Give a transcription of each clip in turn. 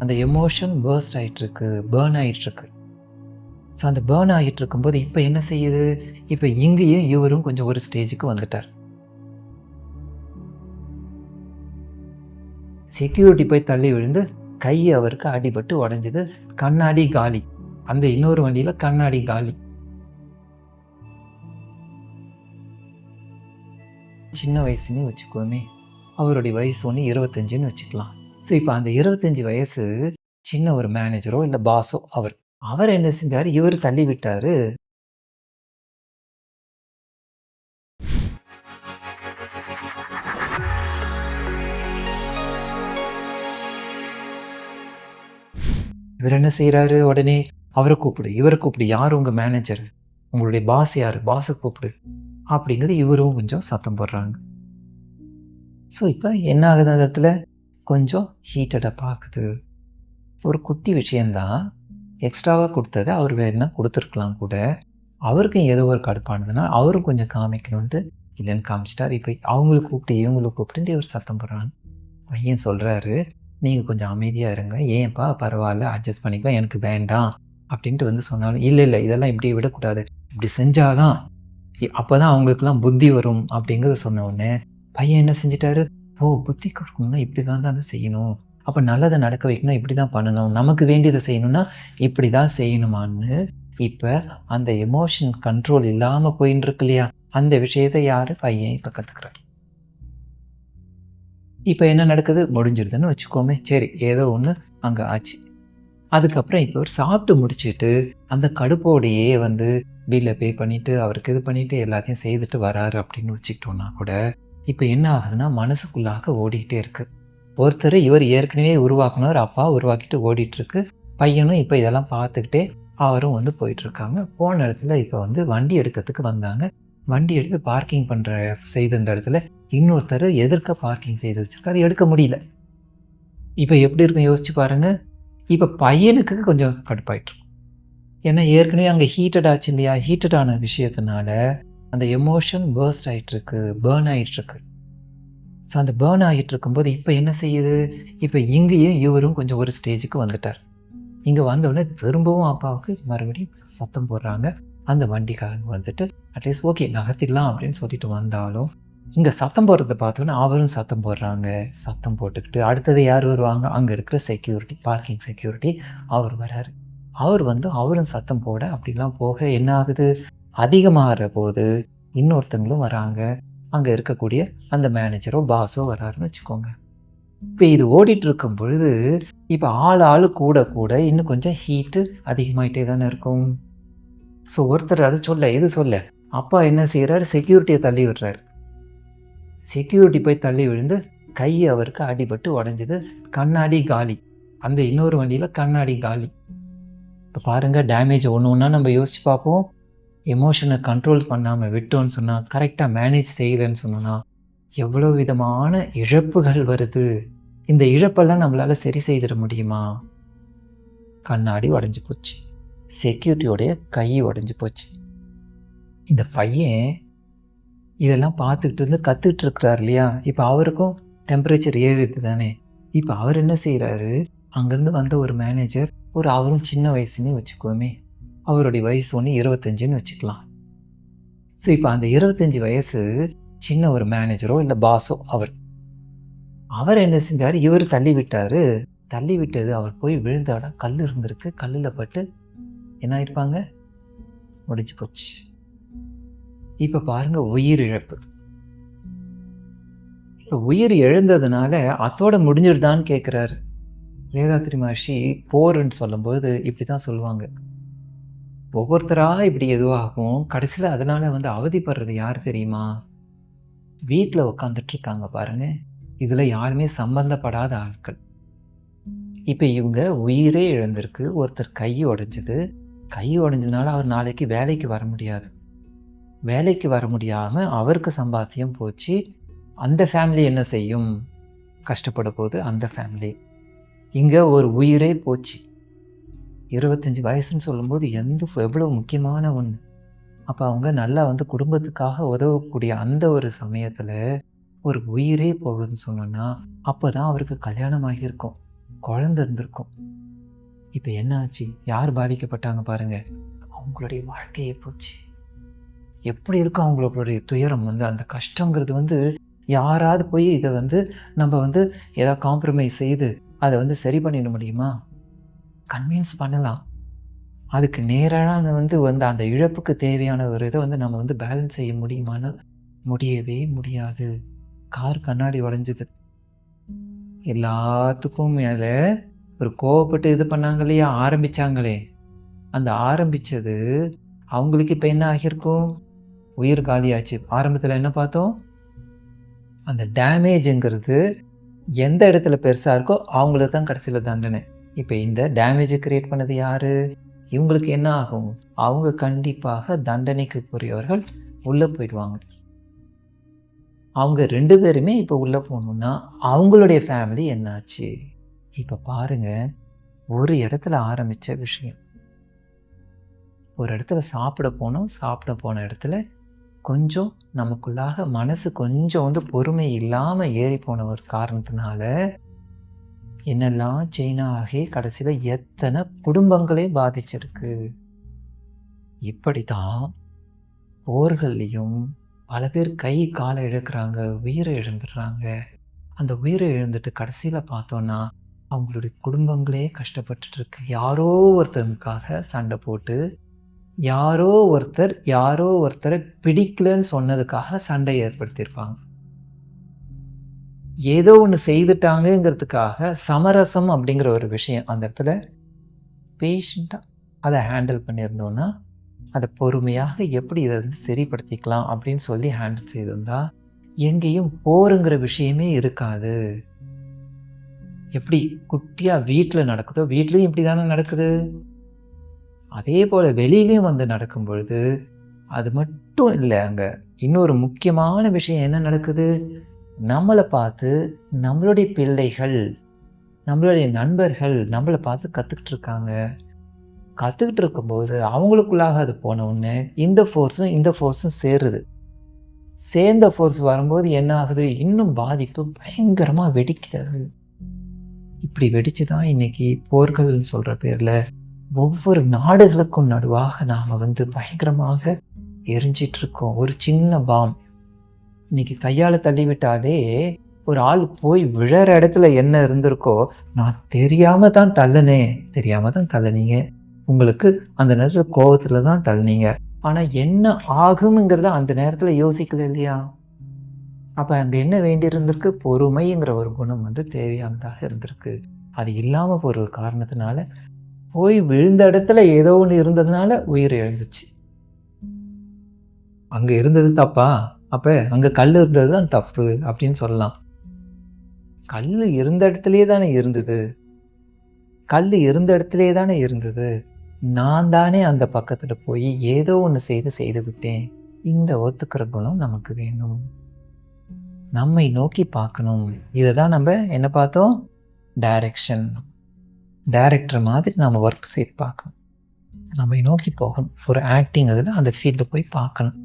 அந்த emotion first ஆகிட்டுருக்கு, burn ஆகிட்டுருக்கு. ஸோ அந்த பேர்ன் ஆகிட்டு இருக்கும்போது இப்போ என்ன செய்யுது, இப்போ இங்கேயும் இவரும் கொஞ்சம் ஒரு ஸ்டேஜுக்கு வந்துட்டார். செக்யூரிட்டி போய் தள்ளி விழுந்து கை அவருக்கு அடிபட்டு உடஞ்சிது. கண்ணாடி காலி. அந்த இன்னொரு வண்டியில் கண்ணாடி காலி. சின்ன வயசுன்னு வச்சுக்கோமே, அவருடைய வயசு 25ன்னு வச்சுக்கலாம். ஸோ இப்போ அந்த 25 வயசு சின்ன ஒரு மேனேஜரோ இல்லை பாஸோ அவர் என்ன செஞ்சார், இவர் தள்ளி விட்டார். இவர் என்ன செய்கிறாரு, உடனே அவரை கூப்பிடு, இவரை கூப்பிடு, யார் உங்கள் மேனேஜர், உங்களுடைய பாஸ் யார், பாஸை கூப்பிடு அப்படிங்கிறது இவரும் கொஞ்சம் சத்தம் போடுறாங்க. ஸோ இப்போ என்ன ஆகுது, அந்த இடத்துல கொஞ்சம் ஹீட்டடாக பார்க்குது. ஒரு குட்டி விஷயந்தான், எக்ஸ்ட்ராவாக கொடுத்ததை அவர் வேணுன்னா கொடுத்துருக்கலாம் கூட. அவருக்கும் ஏதோ ஒரு கடுப்பானதுன்னா அவரும் கொஞ்சம் காமிக்கணுன்ட்டு இல்லைன்னு காமிச்சிட்டார். இப்போ அவங்களுக்கு கூப்பிட்டு இவங்களுக்கு கூப்பிட்டு இவர் சத்தம் போடுறாங்க. பையன் சொல்கிறாரு, நீங்கள் கொஞ்சம் அமைதியாக இருங்க, ஏன்ப்பா பரவாயில்ல அட்ஜஸ்ட் பண்ணிக்கலாம், எனக்கு வேண்டாம் அப்படின்ட்டு வந்து சொன்னாலும், இல்லை இதெல்லாம் இப்படி விடக்கூடாது, இப்படி செஞ்சாதான் அப்போ தான் அவங்களுக்குலாம் புத்தி வரும் அப்படிங்கிறத சொன்ன உடனே பையன் என்ன செஞ்சிட்டாரு, புத்தி கொடுக்கணும்னா இப்படி தான் செய்யணும், அப்போ நல்லதை நடக்க வைக்கணும், இப்படி தான் பண்ணணும், நமக்கு வேண்டியதை செய்யணும்னா இப்படி தான் செய்யணுமான்னு இப்போ அந்த எமோஷன் கண்ட்ரோல் இல்லாமல் போயின்னு இருக்கு இல்லையா, அந்த விஷயத்தை யார் பையன் இப்போ கற்றுக்கிறார். இப்போ என்ன நடக்குது, முடிஞ்சிருதுன்னு வச்சுக்கோமே. சரி, ஏதோ ஒன்று அங்கே ஆச்சு. அதுக்கப்புறம் இப்போ அவர் சாப்பிட்டு முடிச்சுட்டு அந்த கடுப்போடையே வந்து பில்லை பே பண்ணிவிட்டு அவருக்கு இது பண்ணிவிட்டு எல்லாத்தையும் செய்துட்டு வராரு அப்படின்னு வச்சுக்கிட்டோன்னா கூட இப்போ என்ன ஆகுதுன்னா, மனசுக்குள்ளாக ஓடிக்கிட்டே இருக்குது. ஒருத்தர் இவர் ஏற்கனவே உருவாக்குனவர், அப்பா உருவாக்கிட்டு ஓடிட்டுருக்கு. பையனும் இப்போ இதெல்லாம் பார்த்துக்கிட்டே அவரும் வந்து போயிட்டுருக்காங்க. போன இடத்துல இப்போ வந்து வண்டி எடுக்கிறதுக்கு வந்தாங்க. வண்டி எடுத்து பார்க்கிங் செய்த இந்த இடத்துல இன்னொருத்தர் எதிர்க்க பார்க்கிங் செய்து வச்சுருக்காரு, எடுக்க முடியல. இப்போ எப்படி இருக்கும் யோசிச்சு பாருங்கள். இப்போ பையனுக்கு கொஞ்சம் கடுப்பாயிட்டுருக்கும். ஏன்னா ஏற்கனவே அங்கே ஹீட்டட் ஆச்சு இல்லையா, ஹீட்டடான விஷயத்தினால அந்த எமோஷன் பர்ஸ்ட் ஆகிட்டுருக்கு, பேர்ன் ஆகிட்டுருக்கு. ஸோ அந்த பேர்ன் ஆகிட்டு இருக்கும்போது இப்போ என்ன செய்யுது, இப்போ இங்கேயும் இவரும் கொஞ்சம் ஒரு ஸ்டேஜுக்கு வந்துட்டார். இங்கே வந்தவுடனே திரும்பவும் அப்பாவுக்கு மறுபடியும் சத்தம் போடுறாங்க. அந்த வண்டிக்காரங்க வந்துட்டு அட்லீஸ்ட் ஓகே நகர்த்திடலாம் அப்படின்னு சொல்லிட்டு வந்தாலும் இங்கே சத்தம் போடுறத பார்த்தோன்னே அவரும் சத்தம் போடுறாங்க. சத்தம் போட்டுக்கிட்டு அடுத்தது யார் வருவாங்க, அங்கே இருக்கிற செக்யூரிட்டி, பார்க்கிங் செக்யூரிட்டி அவர் வராரு. அவர் வந்து அவரும் சத்தம் போட அப்படிலாம் போக என்ன ஆகுது, அதிகமாகிற போது இன்னொருத்தங்களும் வராங்க. அங்கே இருக்கக்கூடிய அந்த மேனேஜரோ பாஸோ வராருன்னு வச்சுக்கோங்க. இப்போ இது ஓடிட்டு இருக்கும் பொழுது இப்போ ஆள் கூட கூட இன்னும் கொஞ்சம் ஹீட்டு அதிகமாகிட்டே தானே இருக்கும். ஸோ ஒருத்தர் அது சொல்ல அப்பா என்ன செய்கிறாரு, செக்யூரிட்டியை தள்ளி விடுறாரு. செக்யூரிட்டி போய் தள்ளி விழுந்து கை அவருக்கு அடிபட்டு உடஞ்சிது. கண்ணாடி காலி. அந்த இன்னொரு வண்டியில் கண்ணாடி காலி. இப்போ பாருங்கள், டேமேஜ் ஒன்று ஒன்றா நம்ம யோசித்து பார்ப்போம். எமோஷனை கண்ட்ரோல் பண்ணாமல் விட்டோன்னு சொன்னால், கரெக்டாக மேனேஜ் செய்யலைன்னு சொன்னோன்னா எவ்வளோ விதமான இழப்புகள் வருது. இந்த இழப்பெல்லாம் நம்மளால் சரி செய்திட முடியுமா? கண்ணாடி உடஞ்சி போச்சு, செக்யூரிட்டியோடைய கை உடஞ்சி போச்சு. இந்த பையன் இதெல்லாம் பார்த்துக்கிட்டு இருந்து கற்றுக்கிட்டு இருக்கிறார் இல்லையா, இப்போ அவருக்கும் டெம்பரேச்சர் ஏறிட்டு தானே. இப்போ அவர் என்ன செய்கிறாரு, அங்கேருந்து வந்த ஒரு மேனேஜர், அவரும் சின்ன வயசுன்னே வச்சுக்கோமே, அவருடைய வயசு 25ன்னு வச்சுக்கலாம். ஸோ இப்போ அந்த 25 வயசு சின்ன ஒரு மேனேஜரோ இல்லை பாஸோ அவர் என்ன செஞ்சார், இவர் தள்ளி விட்டார். தள்ளி விட்டது அவர் போய் விழுந்த இடம் கல் இருந்திருக்கு. கல்லில் பட்டு என்ன ஆயிருப்பாங்க, முடிஞ்சு போச்சு. இப்போ பாருங்கள், உயிர் இழப்பு. இப்போ உயிர் எழுந்ததுனால அதோட முடிஞ்சிடுதான்னு கேட்குறாரு. வேதாத்ரி மகர்ஷி போர்ன்னு சொல்லும்போது இப்படி தான் சொல்லுவாங்க, ஒவ்வொருத்தராக இப்படி எதுவாகும், கடைசியில் அதனால் வந்து அவதிப்படுறது யார் தெரியுமா, வீட்டில் உட்காந்துட்ருக்காங்க பாருங்கள், இதில் யாருமே சம்பந்தப்படாத ஆட்கள். இப்போ இவங்க உயிரே இழந்திருக்கு. ஒருத்தர் கை உடஞ்சதுனால அவர் நாளைக்கு வேலைக்கு வர முடியாது. வேலைக்கு வர முடியாமல் அவருக்கு சம்பாத்தியம் போச்சு. அந்த ஃபேமிலி என்ன செய்யும், கஷ்டப்பட போகுது அந்த ஃபேமிலி. இங்கே ஒரு உயிரே போச்சு. 25 வயசுன்னு சொல்லும்போது எவ்வளோ முக்கியமான ஒன்று. அப்போ அவங்க நல்லா வந்து குடும்பத்துக்காக உதவக்கூடிய அந்த ஒரு சமயத்தில் ஒரு உயிரே போகுதுன்னு சொன்னோன்னா, அப்போ தான் அவருக்கு கல்யாணம் ஆகியிருக்கும், குழந்தை இருந்திருக்கும். இப்போ என்ன ஆச்சு? யார் பாதிக்கப்பட்டாங்க பாருங்க? அவங்களுடைய வாழ்க்கையே போச்சு. எப்படி இருக்கும் அவங்களுடைய துயரம் வந்து, அந்த கஷ்டங்கிறது வந்து யாராவது போய் இதை வந்து நம்ம வந்து ஏதாவது காம்ப்ரமைஸ் செய்து அதை வந்து சரி பண்ணிட முடியுமா? கன்வின்ஸ் பண்ணலாம். அதுக்கு நேரான வந்து அந்த இழப்புக்கு தேவையான ஒரு இதை வந்து நம்ம வந்து பேலன்ஸ் செய்ய முடியுமானா முடியவே முடியாது. கார் கண்ணாடி உடைஞ்சது. எல்லாத்துக்கும் மேலே ஒரு கோவப்பட்டு இது பண்ணாங்க இல்லையா, ஆரம்பிச்சாங்களே, அந்த ஆரம்பிச்சது அவங்களுக்கு இப்போ என்ன ஆகியிருக்கும்? உயிர் காலியாச்சு. ஆரம்பத்தில் என்ன பார்த்தோம்? அந்த டேமேஜுங்கிறது எந்த இடத்துல பெருசாக இருக்கோ அவங்களுக்கு தான் கடைசியில் தண்டனை. இப்போ இந்த டேமேஜை கிரியேட் பண்ணது யாரு? இவங்களுக்கு என்ன ஆகும்? அவங்க கண்டிப்பாக தண்டனைக்குரியவர்கள் உள்ளே போயிடுவாங்க. அவங்க 2 பேருமே இப்போ உள்ளே போகணுன்னா அவங்களுடைய ஃபேமிலி என்னாச்சு? இப்போ பாருங்க, ஒரு இடத்துல ஆரம்பித்த விஷயம், ஒரு இடத்துல சாப்பிட போனோம். சாப்பிட போன இடத்துல கொஞ்சம் நமக்குள்ளாக மனசு கொஞ்சம் வந்து பொறுமை இல்லாமல் ஏறி போன ஒரு காரணத்தினால என்னெல்லாம் செயினா ஆகி கடைசியில் எத்தனை குடும்பங்களே பாதிச்சிருக்கு. இப்படி தான் போர்கள்லையும் பல பேர் கை காலை இழக்கிறாங்க, உயிரை இழந்துடுறாங்க. அந்த உயிரை இழந்துட்டு கடைசியில் பார்த்தோன்னா அவங்களுடைய குடும்பங்களே கஷ்டப்பட்டுட்டு இருக்கு. யாரோ ஒருத்தருக்காக சண்டை போட்டு, யாரோ ஒருத்தரை பிடிக்கலன்னு சொன்னதுக்காக சண்டை ஏற்படுத்தியிருப்பாங்க. ஏதோ ஒன்று செய்துட்டாங்கிறதுக்காக சமரசம் அப்படிங்கிற ஒரு விஷயம் அந்த இடத்துல பேஷண்ட்டாக அதை ஹேண்டில் பண்ணியிருந்தோன்னா, அதை பொறுமையாக எப்படி இதை வந்து சரிப்படுத்திக்கலாம் அப்படின்னு சொல்லி ஹேண்டில் செய்திருந்தா எங்கேயும் போருங்கிற விஷயமே இருக்காது. எப்படி குட்டியாக வீட்டில் நடக்குதோ, வீட்லேயும் இப்படி தானே நடக்குது. அதே போல் வெளியிலையும் வந்து நடக்கும் பொழுது அது மட்டும் இல்லை, அங்கே இன்னொரு முக்கியமான விஷயம் என்ன நடக்குது? நம்மளை பார்த்து நம்மளுடைய பிள்ளைகள், நம்மளுடைய நண்பர்கள் நம்மளை பார்த்து கற்றுக்கிட்டு இருக்காங்க. கற்றுக்கிட்டு இருக்கும்போது அவங்களுக்குள்ளாக அது போன உடனே இந்த ஃபோர்ஸும் சேருது. சேர்ந்த ஃபோர்ஸ் வரும்போது என்ன ஆகுது? இன்னும் பாதிப்பு பயங்கரமாக வெடிக்கிறது. இப்படி வெடிச்சு தான் இன்னைக்கு போர்கள்னு சொல்கிற பேரில் ஒவ்வொரு நாடுகளுக்கும் நடுவாக நாம் வந்து பயங்கரமாக எரிஞ்சிட்ருக்கோம். ஒரு சின்ன பாம் இன்னைக்கு கையால் தள்ளிவிட்டாலே ஒரு ஆள் போய் விழற இடத்துல என்ன இருந்திருக்கோ, நான் தெரியாமல் தான் தள்ளினீங்க, உங்களுக்கு அந்த நேரத்தில் கோபத்தில் தான் தள்ளினீங்க, ஆனால் என்ன ஆகுங்கிறத அந்த நேரத்தில் யோசிக்கல இல்லையா? அப்போ அங்கே என்ன வேண்டி இருந்திருக்கு? பொறுமைங்கிற ஒரு குணம் வந்து தேவையானதாக இருந்திருக்கு. அது இல்லாமல் போகிற ஒரு காரணத்தினால போய் விழுந்த இடத்துல ஏதோ ஒன்று இருந்ததுனால உயிர் எழுந்துச்சு. அங்கே இருந்தது தப்பா? அப்போ அங்கே கல் இருந்தது தான் தப்பு அப்படின்னு சொல்லலாம். கல் இருந்த இடத்துலையே தானே இருந்தது. நான் தானே அந்த பக்கத்தில் போய் ஏதோ ஒன்று செய்து விட்டேன். இந்த ஒத்துக்கிற குணம் நமக்கு வேணும். நம்மை நோக்கி பார்க்கணும். இதை தான் நம்ம என்ன பார்த்தோம்? டைரக்டர் மாதிரி நம்ம ஒர்க் செய்து பார்க்கணும். நம்மை நோக்கி போகணும். ஒரு ஆக்டிங் அதில் அந்த ஃபீல்டில் போய் பார்க்கணும்.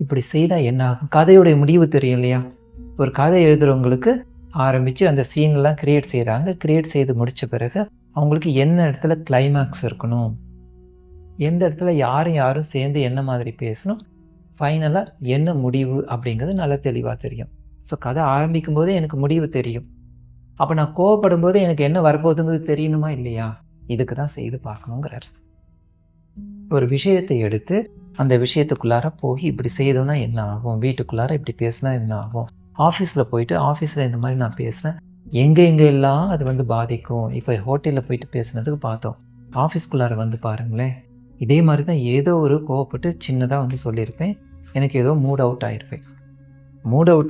இப்படி செய்தால் என்ன ஆகும்? கதையுடைய முடிவு தெரியும் இல்லையா? ஒரு கதை எழுதுகிறவங்களுக்கு ஆரம்பித்து அந்த சீன்லாம் கிரியேட் செய்து முடித்த பிறகு அவங்களுக்கு என்ன இடத்துல கிளைமேக்ஸ் இருக்கணும், எந்த இடத்துல யாரும் சேர்ந்து என்ன மாதிரி பேசணும், ஃபைனலாக என்ன முடிவு அப்படிங்கிறது நல்லா தெளிவாக தெரியும். ஸோ கதை ஆரம்பிக்கும் போதே எனக்கு முடிவு தெரியும். அப்போ நான் கோவப்படும் போது எனக்கு என்ன வரப்போகுதுங்கிறது தெரியணுமா இல்லையா? இதுக்கு தான் செய்து பார்க்கணுங்கிறார். ஒரு விஷயத்தை எடுத்து அந்த விஷயத்துக்குள்ளார போய் இப்படி செய்தோன்னா என்ன ஆகும், வீட்டுக்குள்ளார இப்படி பேசினா என்ன ஆகும், ஆஃபீஸில் போயிட்டு ஆஃபீஸில் இந்த மாதிரி நான் பேசுகிறேன், எங்கெல்லாம் அது வந்து பாதிக்கும். இப்போ ஹோட்டலில் போயிட்டு பேசுனதுக்கு பார்த்தோம். ஆஃபீஸ்க்குள்ளார வந்து பாருங்களேன், இதே மாதிரி தான் ஏதோ ஒரு கோவப்பட்டு சின்னதாக வந்து சொல்லியிருப்பேன். எனக்கு ஏதோ மூட் அவுட்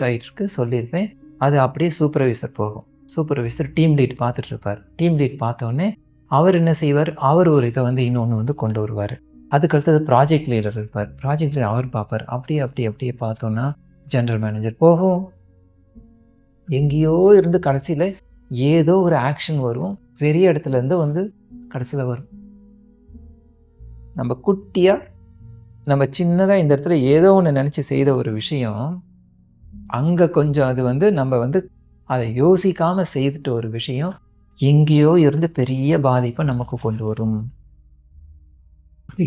ஆகிட்டு சொல்லியிருப்பேன். அது அப்படியே சூப்பர்வைசர் போகும். சூப்பர்வைசர் டீம் லீட் பார்த்துட்ருப்பார். டீம் லீட் பார்த்தோன்னே அவர் என்ன செய்வார்? அவர் ஒரு இதை வந்து இன்னொன்று வந்து கொண்டு வருவார். அதுக்கடுத்தது ப்ராஜெக்ட் லீடர் இருப்பார். ப்ராஜெக்ட் லீடர் அவர் பார்ப்பார். அப்படியே பார்த்தோன்னா ஜென்ரல் மேனேஜர் போகும். எங்கேயோ இருந்து கடைசியில் ஏதோ ஒரு ஆக்ஷன் வரும். பெரிய இடத்துலேருந்து வந்து கடைசியில் வரும். நம்ம குட்டியாக நம்ம சின்னதாக இந்த இடத்துல ஏதோ ஒன்று நினச்சி செய்த ஒரு விஷயம், அங்கே கொஞ்சம் அது வந்து நம்ம வந்து அதை யோசிக்காமல் செய்துட்ட ஒரு விஷயம் எங்கேயோ இருந்து பெரிய பாதிப்பை நமக்கு கொண்டு வரும்.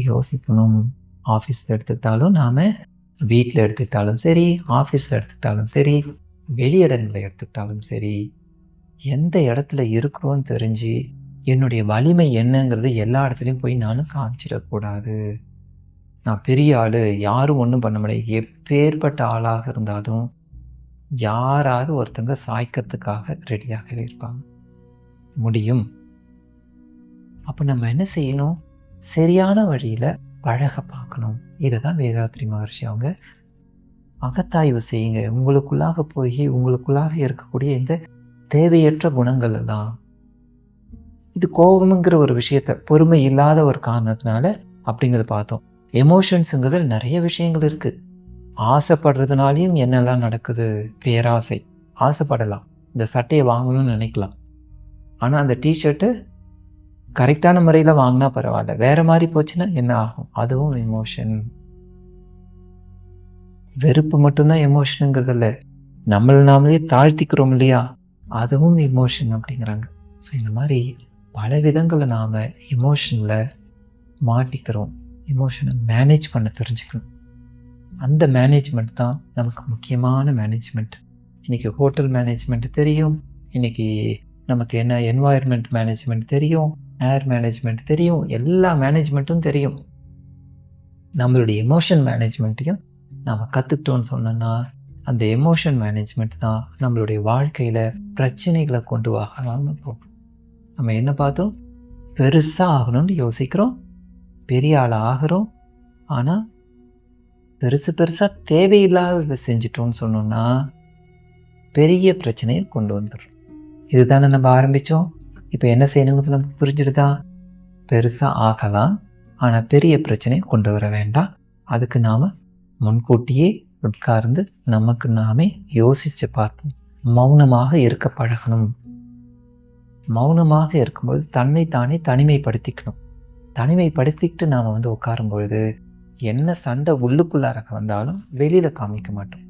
யோசிக்கணும். ஆஃபீஸில் எடுத்துக்கிட்டாலும் நாம், வீட்டில் எடுத்துக்கிட்டாலும் சரி, ஆஃபீஸில் எடுத்துக்கிட்டாலும் சரி, வெளியிடங்களில் எடுத்துக்கிட்டாலும் சரி, எந்த இடத்துல இருக்கிறோன்னு தெரிஞ்சு என்னுடைய வலிமை என்னங்கிறது எல்லா இடத்துலையும் போய் நானும் காமிச்சிடக்கூடாது. நான் பெரிய ஆள், யாரும் ஒன்றும் பண்ண முடியாது. எப்பேற்பட்ட ஆளாக இருந்தாலும் யாராவது ஒருத்தங்க சாய்க்கிறதுக்காக ரெடியாகவே இருப்பாங்க. முடியும். அப்போ நம்ம என்ன செய்யணும்? சரியான வழியில் பழக பார்க்கணும். இதை தான் வேதாத்ரி மகர்ஷி அவங்க அகத்தாய்வு செய்யுங்க. உங்களுக்குள்ளாக போய் உங்களுக்குள்ளாக இருக்கக்கூடிய இந்த தேவையற்ற குணங்கள் எல்லாம், இது கோபம்ங்கிற ஒரு விஷயத்த பொறுமை இல்லாத ஒரு காரணத்தினால அப்படிங்கிறத பார்த்தோம். எமோஷன்ஸுங்கிறது நிறைய விஷயங்கள் இருக்குது. ஆசைப்படுறதுனாலையும் என்னெல்லாம் நடக்குது? பேராசை. ஆசைப்படலாம், இந்த சட்டையை வாங்கணும்னு நினைக்கலாம். ஆனால் அந்த டிஷர்ட்டு கரெக்டான முறையில் வாங்கினா பரவாயில்ல, வேறு மாதிரி போச்சுன்னா என்ன ஆகும்? அதுவும் எமோஷன். வெறுப்பு மட்டும்தான் எமோஷனுங்கிறது இல்லை, நம்மளை நாமளே தாழ்த்திக்கிறோம் இல்லையா, அதுவும் எமோஷன் அப்படிங்கிறாங்க. ஸோ இந்த மாதிரி பல விதங்களில் நாம் எமோஷனில் மாட்டிக்கிறோம். எமோஷனை மேனேஜ் பண்ண தெரிஞ்சுக்கணும். அந்த மேனேஜ்மெண்ட் தான் நமக்கு முக்கியமான மேனேஜ்மெண்ட். இன்றைக்கி ஹோட்டல் மேனேஜ்மெண்ட் தெரியும், இன்றைக்கி நமக்கு என்ன என்வாயர்மெண்ட் மேனேஜ்மெண்ட் தெரியும், ஏர் மேனேஜ்மெண்ட் தெரியும், எல்லா மேனேஜ்மெண்ட்டும் தெரியும். நம்மளுடைய எமோஷன் மேனேஜ்மெண்ட்டையும் நாம் கற்றுக்கிட்டோன்னு சொன்னோன்னா, அந்த எமோஷன் மேனேஜ்மெண்ட் தான் நம்மளுடைய வாழ்க்கையில் பிரச்சனைகளை கொண்டு வராமல் போகும். நம்ம என்ன பார்த்தோம்? பெருசாக ஆகணும்னு யோசிக்கிறோம், பெரிய ஆளாக ஆகிறோம். ஆனால் பெருசாக தேவையில்லாததை செஞ்சிட்டோன்னு சொன்னோன்னா பெரிய பிரச்சனையை கொண்டு வந்துடும். இதுதானே நம்ம ஆரம்பித்தோம். இப்போ என்ன செய்யணுங்கிறது நமக்கு புரிஞ்சிடுதா? பெருசாக ஆகலாம், ஆனால் பெரிய பிரச்சனையை கொண்டு வர வேண்டாம். அதுக்கு நாம் முன்கூட்டியே உட்கார்ந்து நமக்கு நாமே யோசித்து பார்த்தோம். மௌனமாக இருக்க பழகணும். மௌனமாக இருக்கும்போது தன்னைத்தானே தனிமைப்படுத்திக்கணும். தனிமைப்படுத்திக்கிட்டு நாம் உட்காரும் பொழுது என்ன சண்டை உள்ளுக்குள்ளார வந்தாலும் வெளியில் காமிக்க மாட்டோம்.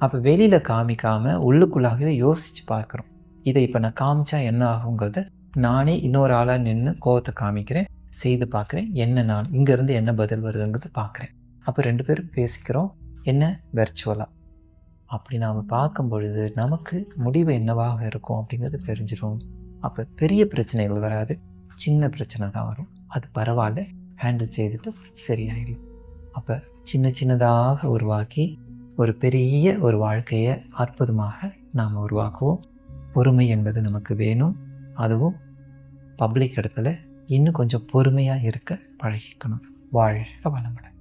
அப்போ வெளியில் காமிக்காமல் உள்ளுக்குள்ளாகவே யோசித்து பார்க்குறோம். இதை இப்போ நான் காமிச்சா என்ன ஆகுங்கிறத நானே இன்னொரு ஆளாக நின்று கோவத்தை காமிக்கிறேன், செய்து பார்க்குறேன், என்ன நான் இங்கேருந்து என்ன பதில் வருதுங்கிறது பார்க்குறேன். அப்போ 2 பேரும் பேசிக்கிறோம், என்ன வெர்ச்சுவலாக. அப்படி நாம் பார்க்கும் பொழுது நமக்கு முடிவு என்னவாக இருக்கும் அப்படிங்கிறது தெரிஞ்சிடும். அப்போ பெரிய பிரச்சனைகள் வராது, சின்ன பிரச்சனை தான் வரும். அது பரவாயில்ல, ஹேண்டில் செய்துட்டு சரியாயிடும். அப்போ சின்னதாக உருவாக்கி ஒரு பெரிய ஒரு வாழ்க்கையை அற்புதமாக நாம் உருவாக்குவோம். பொறுமை என்பது நமக்கு வேணும். அதுவும் பப்ளிக் இடத்துல இன்னும் கொஞ்சம் பொறுமையாக இருக்க பழகிக்கணும். வாழ்க வளமுடன்.